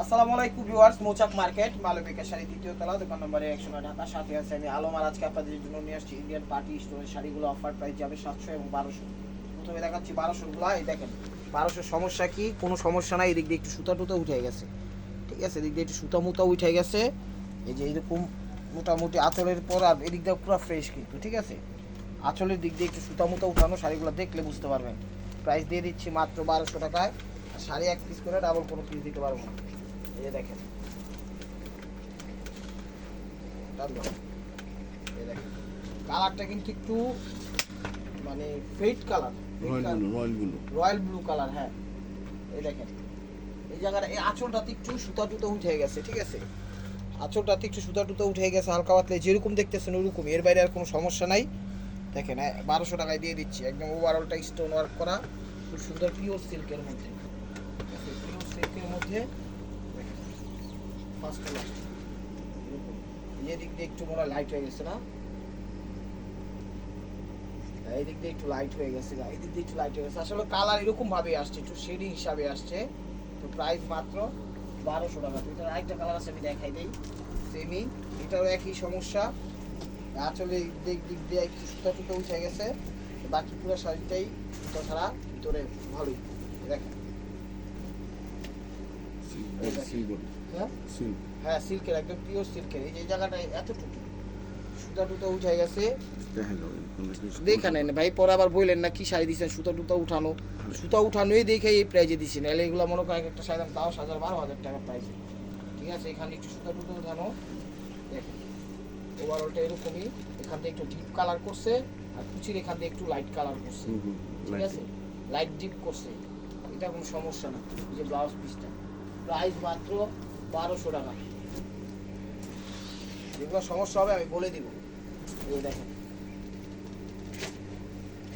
আসসালামু আলাইকুম ভিউয়ার্স, মৌচাক মার্কেট মালবিকা শাড়ি দ্বিতীয় তলা, দোকান নম্বর 109, ঢাকা। সাথে আছে আমি আলম। আর আজকে আপনাদের জন্য নিয়ে আসছি ইন্ডিয়ান পার্টি স্টোনের শাড়িগুলো। অফার প্রাইস যাবে 700 এবং 1200। প্রথমে দেখাচ্ছি 1200গুলো। এই দেখেন 1200 সমস্যা কি? কোনো সমস্যা নাই। এদিক দিয়ে একটু সুতা টুতা উঠে গেছে, ঠিক আছে? এদিক দিয়ে একটু সুতা মুতা উঠে গেছে, এই যে এইরকম মোটামুটি আঁচলের পর। আর এদিক দিয়ে পুরো ফ্রেশ কিন্তু, ঠিক আছে? আঁচলের দিক দিয়ে একটু সুতা মুতা উঠানো, শাড়িগুলো দেখলে বুঝতে পারবেন। প্রাইস দিয়ে দিচ্ছি মাত্র 1200 টাকায়। আর শাড়ি এক পিস করে, ডাবল কোনো পিস দিতে পারবো না। এই যে দেখেন, কালারটা কিন্তু একটু মানে fade colour, royal blue colour. হ্যাঁ, এই দেখেন এই জায়গাটা, এই আঁচলটাতে একটু সুতা টুতা উঠে গেছে, ঠিক আছে? আঁচলটাতে একটু সুতা টুতা উঠে গেছে হালকা পাতলে, যেরকম দেখতেছেন ওরকম। এর বাইরে আর কোনো সমস্যা নাই। দেখেন 1200 টাকায় দিয়ে দিচ্ছি। একদম ওভারঅলটা স্টোন ওয়ার্ক করা, খুব সুন্দর পিওর সিল্কের মধ্যে, পিওর সিল্কের মধ্যে। ফার্স্ট লাস্ট এই দিক দিয়ে একটু মনে হয় লাইট হয়ে গেছে না? এই দিক দিয়ে একটু লাইট হয়ে গেছে, এই দিক দিয়ে একটু লাইট হয়ে গেছে। আসলে কালার এরকম ভাবে আসছে, একটু শেডিং হিসাবে আসছে। তো প্রাইস মাত্র 1200 টাকা। তো এটার আরেকটা কালার আছে, আমি দেখাই দিই। সেমি, এটাও একই সমস্যা। আসলে দিক দিক দিয়ে একটু সুতা টুতো উঠে গেছে, বাকি পুরো শাড়িটাই সুতা ছাড়া, ভিতরে ভালোই। দেখেন হ্যাঁ, সিল্কের, একদম পিওর সিল্কের। এই যে জায়গাটা এতটুকু সুতা টুতা উঠে গেছে, দেখে নেন ভাই। পরে আবার বললেন না কি শাড়ি দিচ্ছেন সুতা টুতা উঠানো। সুতা উঠানোই দেখে এই প্রাইজে দিচ্ছি, নাহলে এগুলো মনে করেন একটা শাড়ি দাম তাও 1000-12,000 টাকার প্রাইজে, ঠিক আছে? এখানে একটু সুতা টুতা উঠানো, দেখেন ওভারঅলটা এরকমই। এখান থেকে একটু ডিপ কালার করছে, আর কুচির এখান থেকে একটু লাইট কালার করছে, ঠিক আছে? লাইট ডিপ করছে, এটা কোনো সমস্যা না। এই যে ব্লাউজ পিসটা, প্রাইস মাত্র 1200 টাকা। যেগুলো সমস্যা হবে আমি বলে দিব। এই দেখেন,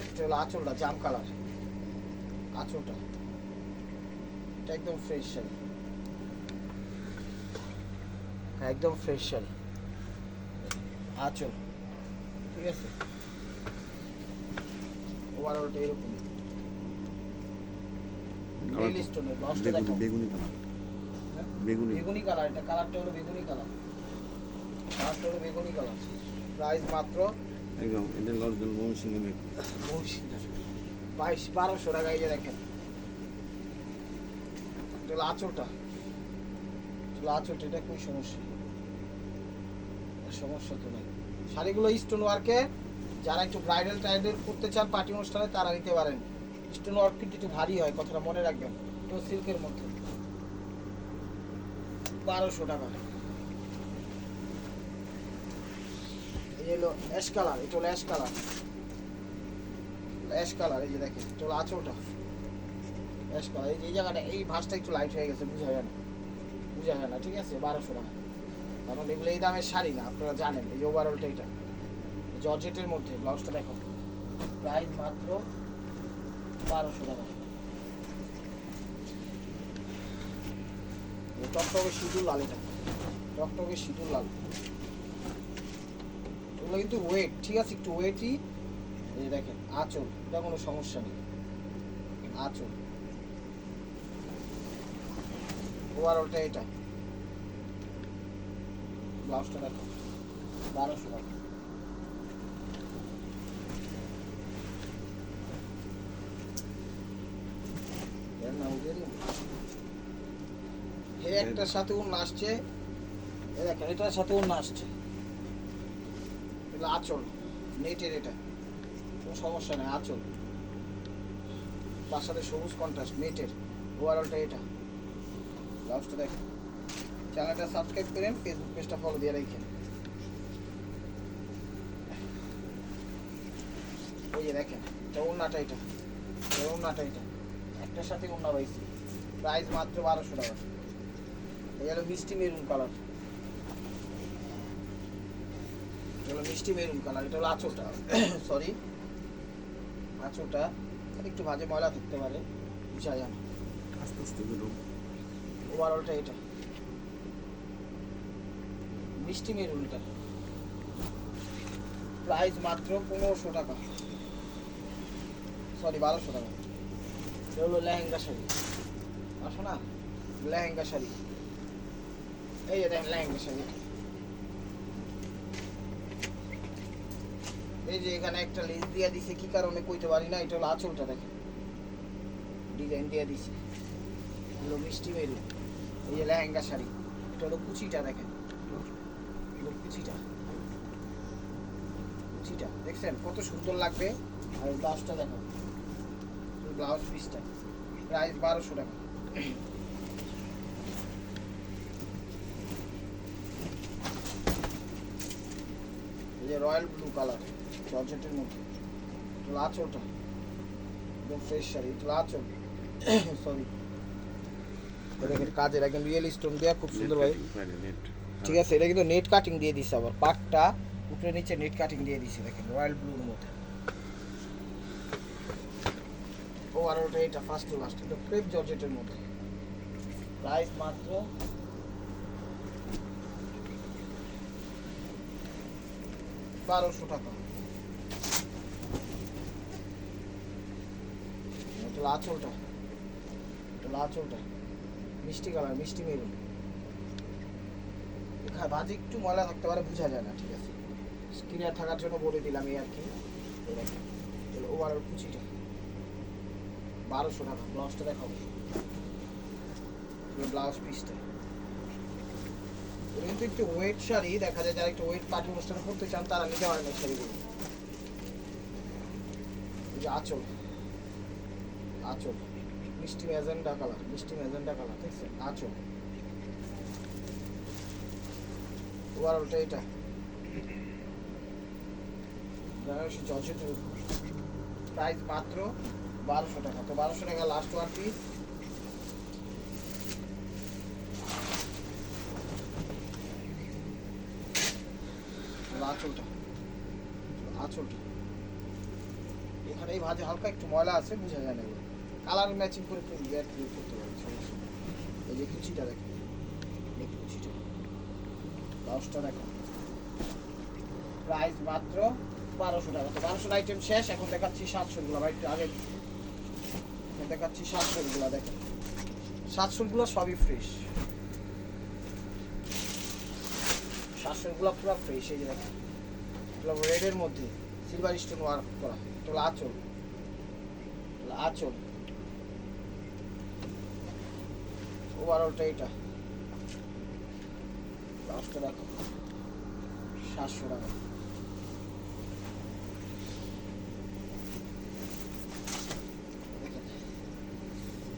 এটা হলো আঁচলটা, জাম কালার আঁচলটা। এটা একদম ফ্রেশ শাড়ি, হ্যাঁ একদম ফ্রেশ শাড়ি। আঁচল, ঠিক আছে? ওভারঅলটা এরকম স্টোনের। ব্লাউজটা দেখো বেগুনি কালার, বেগুনি কালার। এটা কালারটা হলো বেগুনি কালার, কালারটা হলো বেগুনি কালার। প্রাইস মাত্র একদম এটা লস গেল মৌসুমে 1200 টাকা। এই যে দেখেন, এটা হলো আঁচলটা, আঁচলটা। এটা কোনো সমস্যা, সমস্যা তো নাই। শাড়িগুলো স্টোন ওয়ার্কে, যারা একটু ব্রাইডাল টাইডাল করতে চান পার্টি অনুষ্ঠানে, তারা নিতে পারেন। স্টোন ওয়ার্ক কিন্তু একটু ভারী হয়, কথাটা মনে রাখবেন। তো সিল্কের মধ্যে 1200 টাকা। এই হলো অ্যাশ কালার, এটা হলো অ্যাশ কালার, অ্যাশ কালার। এই যে দেখেন, এটা হলো আঁচলটা, অ্যাশ কালার। এই যে এই জায়গাটা, এই ভাঁজটা একটু লাইট হয়ে গেছে, বোঝা যায় না, ঠিক আছে? 1200 টাকা। কারণ এগুলো এই দামের শাড়ি না, আপনারা জানেন। এই যে ওভারঅলটা, এটা জর্জেটের মধ্যে। ব্লাউজটা দেখো, প্রাইস মাত্র 1200 টাকা। টকটকে সিঁদুর লাল, এটা টকটকে সিঁদুর লাল। এগুলো কিন্তু ওয়েট, ঠিক আছে? একটু ওয়েটই। এই দেখেন আঁচল, এটা কোনো সমস্যা নেই। আঁচল ওভারঅলটা এটা। ব্লাউজটা দেখো, 1200 টাকা। একটার সাথে অন্য আসছে, দেখেন এটার সাথে অন্য আসছে। এগুলো আঁচল নেটের, এটা কোনো সমস্যা নেই। আঁচল, তার সাথে সবুজ কন্ট্রাস্ট নেটের। ওভারঅলটা এটা। ব্লাউজটা দেখেন। চ্যানেলটা সাবস্ক্রাইব করেন, ফেসবুক পেজটা ফলো দিয়ে রাখেন। এই যে দেখেন, এটা ওন্নাটা, এটা ওন্নাটা, এটা একটার সাথে ওন্না পাইছি। প্রাইস মাত্র 1200 টাকা। এই হলো মিষ্টি মেরুন কালার, মিষ্টি মেরুন কালার। এটা হলো আঁচলটা, সরি আঁচলটা একটু ভাজে ময়লা থাকতে পারে, বুঝা যায় না। আস্তে আস্তে গেল। ওভারঅলটা এটা মিষ্টি মেরুনটা। প্রাইস মাত্র 1500 টাকা, সরি 1200 টাকা। এটা হলো লেহেঙ্গা শাড়ি, আসো না লেহেঙ্গা শাড়ি। এই যে দেখেন লেহেঙ্গা শাড়ি, এই যে এখানে একটা লেস দিয়া দিছে, কি কারণে কইতে পারি না। এটা হলো আঁচলটা, দেখেন ডিজাইন দিয়া দিছে, হলো মিষ্টি মেরুন। এই যে লেহেঙ্গা শাড়ি, এটা হলো কুচিটা, দেখেন কুচিটা, কুচিটা দেখছেন কত সুন্দর লাগবে। আর ব্লাউজটা দেখো, ব্লাউজ পিসটা প্রাইস 1200 টাকা। এই যে রয়্যাল ব্লু কালার জর্জেটের মধ্যে, আঁচলটা একদম ফ্রেশ শাড়ি, আঁচল সরি দেখেন কাজের একদম রিয়েল স্টোন দেওয়া, খুব সুন্দর ভাই। ঠিক আছে, এটা কিন্তু নেট কাটিং দিয়ে দিচ্ছে, আবার পাটটা উপরে নিচে নেট কাটিং দিয়ে দিচ্ছে, দেখেন রয়্যাল ব্লুর মধ্যে। ও আর ওটা এটা ফার্স্ট টু লাস্ট, এটা ক্রেপ জর্জেটের মধ্যে, প্রাইস মাত্র 1200 টাকা। এটা আঁচলটা, এটা আঁচলটা মিষ্টি কালার, মিষ্টি মেরুন। বাজে একটু ময়লা থাকতে পারে, বোঝা যায় না, ঠিক আছে, স্ক্রিনে থাকার জন্য বলে দিলাম এই আর কি। ওভার কুচিটা 1200 টাকা। ব্লাউজটা দেখাবো, ব্লাউজ পিসটা কিন্তু একটু ওয়েট শাড়ি, দেখা যায় যারা একটু ওয়েট পার্টি অনুষ্ঠানে করতে চান তারা নিতে পারেন এই শাড়িগুলো। এই যে আঁচল, আঁচল মিষ্টি ম্যাজেন্ডা কালার, মিষ্টি ম্যাজেন্ডা কালার, দেখছেন আঁচল। ওভারঅলটা এটা জর্জেটের উপর, প্রাইস মাত্র 1200 টাকা। তো 1200 টাকা লাস্ট ওয়ান পিস। আঁচলটা, আঁচলটা এখানে এই ভাজে হালকা একটু ময়লা আছে, বোঝা যায় না, কালার ম্যাচিং করে একটু ব্যাট ক্রিয়েট করতে পারি, সমস্যা নেই। এই যে কুচিটা দেখেন, এই কুচিটা, ব্লাউজটা দেখো, প্রাইস মাত্র 1200 টাকা। তো 1200 আইটেম শেষ, এখন দেখাচ্ছি 700 গুলো। ভাই একটু আগে দেখাচ্ছি 700 গুলো, দেখেন 700 গুলো সবই ফ্রেশ, 700 গুলো পুরো ফ্রেশ। এই যে দেখেন রেডের মধ্যে সিলভার স্টোন ওয়ার্ক করা, এটা হলো আঁচল, আঁচল ওভারঅলটা এটা। ব্লাউজটা দেখো 700 টাকা।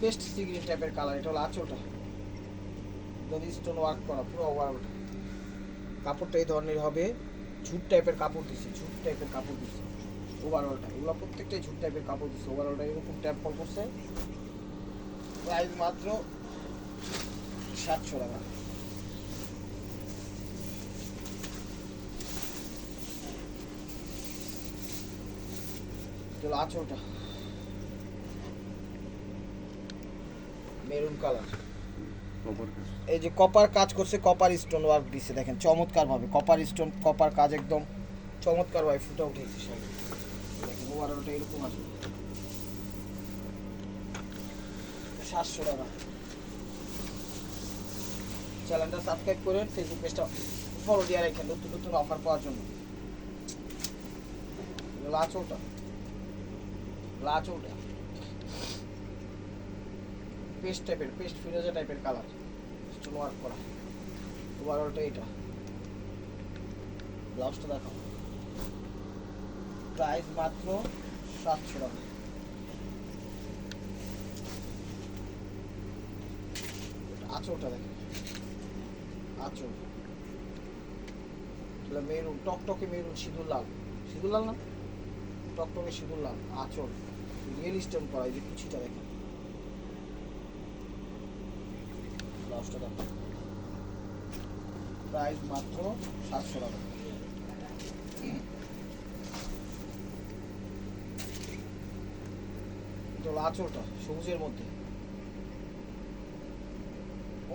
পেস্ট সি গ্রিন টাইপের কালার, এটা হলো আঁচলটা, যদি স্টোন ওয়ার্ক করা পুরো ওভারঅলটা। কাপড়টা এই ধরনের হবে, ঝুট টাইপের কাপড় দিচ্ছে, ঝুট টাইপের কাপড় দিচ্ছে ওভারঅলটা, এগুলো প্রত্যেকটাই ঝুট টাইপের কাপড় দিচ্ছে। ওভারঅলটা এরকম ট্যাপ কল করছে, প্রাইস মাত্র 700 টাকা। চলো আঁচলটা মেরুন কালার, এই যে কপার কাজ করছে, কপার স্টোন ওয়ার্ক দিচ্ছে, দেখেন চমৎকার ভাবে কপার স্টোন, কপার কাজ একদম চমৎকার ভাবে ফুটে উঠেছে শাড়ি। দেখেন ওভারঅলটা এরকম আসবে, 700 টাকা। চ্যানেলটা সাবস্ক্রাইব করেন, ফেসবুক পেজটা ফলো দিয়ে রাখেন নতুন নতুন অফার পাওয়ার জন্য। আঁচলটা, আঁচলটা পেস্ট টাইপের, পেস্ট ফিরোজা টাইপের কালার, স্টোন ওয়ার্ক করা, ওভারঅলটা এটা। ব্লাউজটা দেখো, প্রাইস মাত্র 700 টাকা। আঁচলটা দেখো, আঁচল মেরুন, টকটকে মেরুন, সিঁদুর লাল, সিঁদুর লাল না, টকটকে সিঁদুর লাল আঁচল, রিয়েল স্টোন করা। এই যে কুচিটা দেখো, ব্লাউজটা দেখো, প্রাইস মাত্র 700 টাকা। এটা হলো আঁচলটা সবুজের মধ্যে,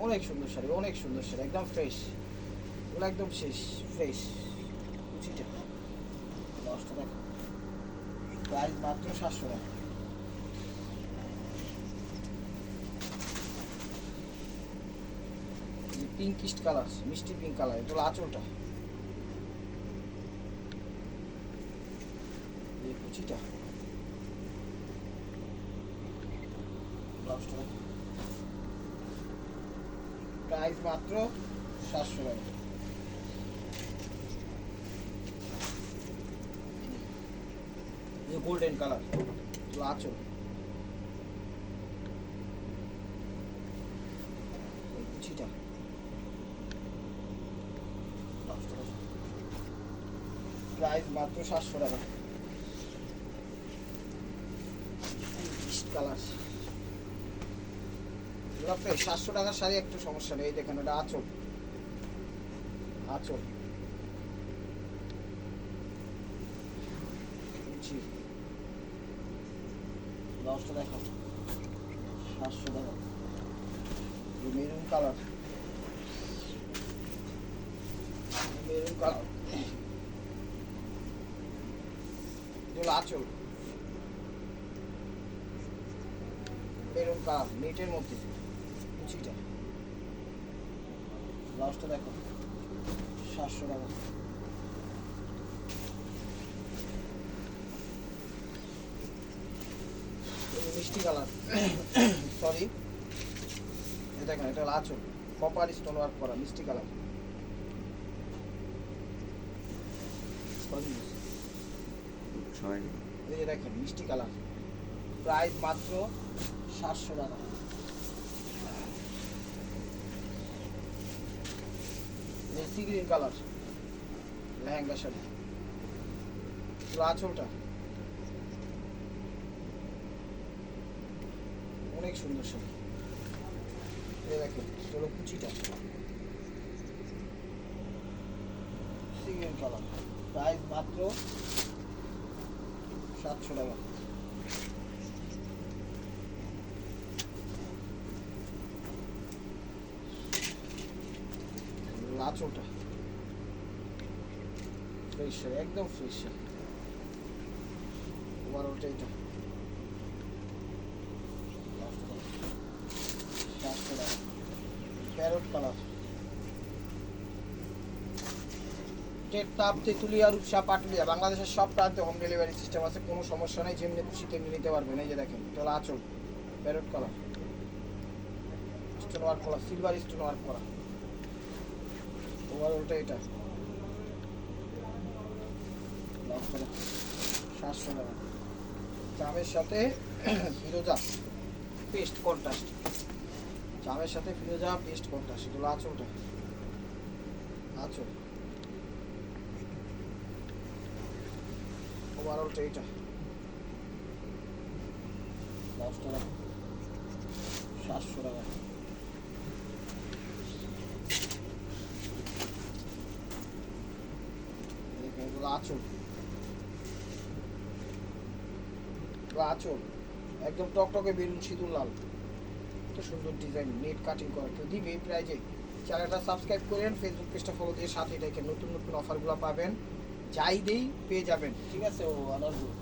অনেক সুন্দর শাড়ি, অনেক সুন্দর শাড়ি, একদম ফ্রেশ, এগুলো একদম শেষ ফ্রেশ। কুচিটা, ব্লাউজটা দেখো, প্রাইস মাত্র 700 টাকা। পিঙ্কিস্ট কালার, মিষ্টি পিঙ্ক কালার। এটা হলো আঁচলটা, এই কুচিটা, ব্লাউজটা দেখো। প্রাইস মাত্র 700 টাকা। গোল্ডেন কালার, আঁচল, কুচিটা, প্রাইস মাত্র 700 টাকা। কালার 700 টাকার শাড়ি একটু সমস্যা নেই। এই দেখেন এটা আঁচল, আঁচল, ব্লাউজটা দেখো 700 টাকা। মেরুন কালার, মেরুন কালার, এগুলো আঁচল, মেরুন কালার নেটের মধ্যে কুচিটা, ব্লাউজটা দেখো 700 টাকা। মিষ্টি কালার, সরি এটা দেখেন, এটা হলো আঁচল, কপার স্টোন ওয়ার্ক করা মিষ্টি কালার। এই যে দেখেন মিষ্টি কালার, প্রাইস মাত্র 700 টাকা। Sea green colour lehenga sari, আঁচলটা অনেক সুন্দর শাড়ি। এই দেখেন চলো কুচিটা, সি গ্রিন কালার, প্রাইস মাত্র 700 টাকা। আঁচলটা ফ্রেশ, একদম ফ্রেশ। ওভারঅলটা এটা 700 টাকা। প্যারট কালার, তাপ তেঁতুলিয়া, রূপসা, পাটুলিয়া, বাংলাদেশের সব প্রান্তে হোম ডেলিভারি সিস্টেম আছে, কোনো সমস্যা নেই, যেমনি খুশি তেমনি নিতে পারবেন। এই যে দেখেন এটা হলো আঁচল, প্যারট কালার, স্টোন ওয়ার্ক করা, সিলভার স্টোন ওয়ার্ক করা। ওভারঅলটা এটা 700 টাকা। জামের সাথে ফিরোজা পেস্ট কন্ট্রাস্ট, জামের সাথে ফিরোজা পেস্ট কন্ট্রাস্ট। এগুলো আঁচলটা, আঁচল, ওভারঅলটা এটা, ব্লাউজটা 700 টাকা। এগুলো আঁচল, আঁচল একদম টকটকে বেলুন সিঁদুর লাল, এত সুন্দর ডিজাইন, নেট কাটিং করা। কেউ দিবে এই প্রাইজে? চ্যানেলটা সাবস্ক্রাইব করেন, ফেসবুক পেজটা ফলো দিয়ে সাথে দেখেন, নতুন নতুন অফারগুলো পাবেন, যাই দেই পেয়ে যাবেন। ঠিক আছে? ও আনারগুলো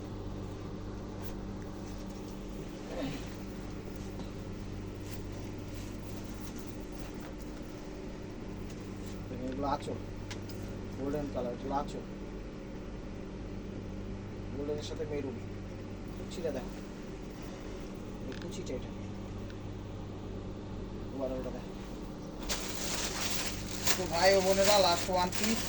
এগুলো আঁচল, গোল্ডেন কালার, এগুলো আঁচল, গোল্ডেনের সাথে মেরুন। কুচিটা দেখো, এই কুচিটা এটা, ওভারঅলটা দেখো। তো ভাই ও বোনেরা, লাস্ট ওয়ান পিস